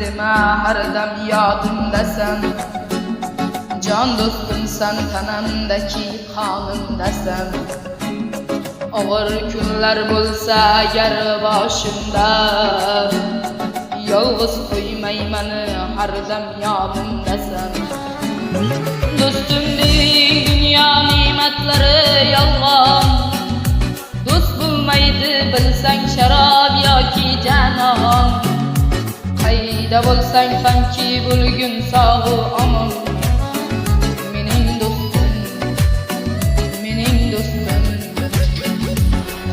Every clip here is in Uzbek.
dema har dam yodimdasan, jon do'stimsan, tanamdaki qonimdasan. Og'ir kunlar bo'lsa agar boshimda, yolg'iz qo'ymayman, har dam yodimdasan. Do'stimning dunyo ne'matlari yolg'on, do'st bo'lmaydi bilsang sharob yoki janon. Qayda bo'lsang hamki bo'lgin sog' omon. Mening do'stim, mening do'stim.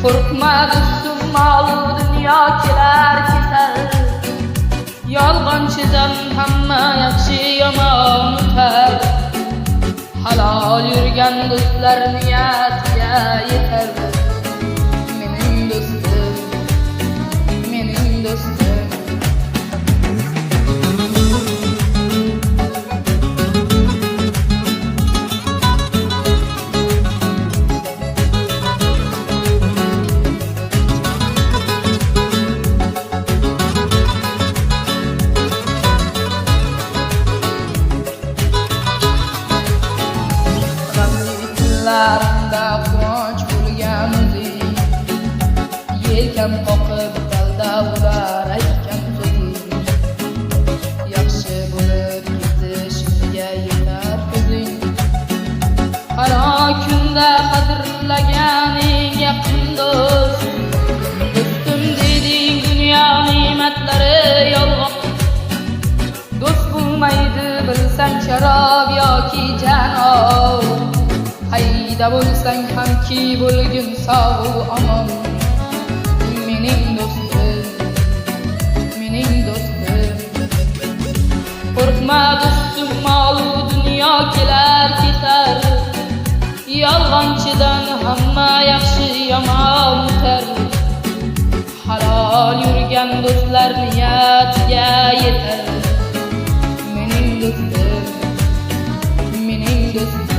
Qo'rqma do'stim, mol dunyo kelar ketar. Yolg'onchidan hamma yaxshi yomon o'tar. Halol yurgan do'stlar niyatiga yetar. Mening do'stim, mening do'stim. Kunlarimda quvonch bo'lgan o'zing, yelkam qoqib dalda ular aytgan so'zing. Yaxshi bo'lib ketdi shunga yetar ko'zing. Qaro kunda qadrlaganing yaqin do'st. Do'stim deding dunyo ne'matlari yolg'on, do'st bo'lmaydi bilsang sharob yoki janon. Hayda bo'lsang hamki bo'lgin sog' omon. Mening do'stim, mening do'stim. Qo'rqma do'stim, mol dunyo kelar ketar. Yolg'onchidan hamma yaxshi yomon o'tar. Halol yurgan do'stlar niyatiga yetar. Mening do'stim, mening do'stim.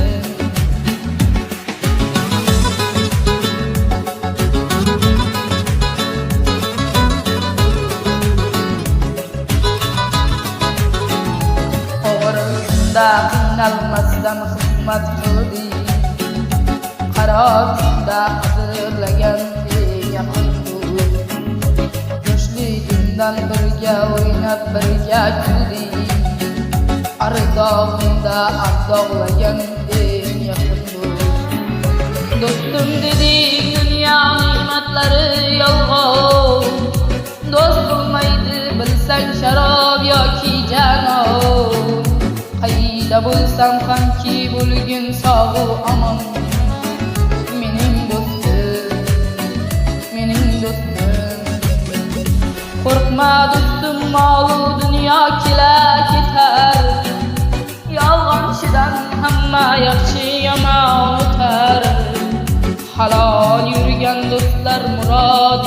Qiynalmasdan xizmat qilding, qaro kunda qadrlagan eng yaqin do'st. Yoshligimdan birga o'ynab birga kulding, ardog'imda ardog'lagan eng yaqin do'st. Do'stim deding dunyo ne'matlari yolg'on, do'st bo'lmaydi bilsang sharob yoki janon. Qayda bo'lsam hamki bo'lgin sog' omon. Mening do'stim, mening do'stim. Qo'rqma do'stim, mol dunyo kelar ketar. Yolg'onchidan hamma yaxshi yomon o'tar. Halol yurgan do'stlar murod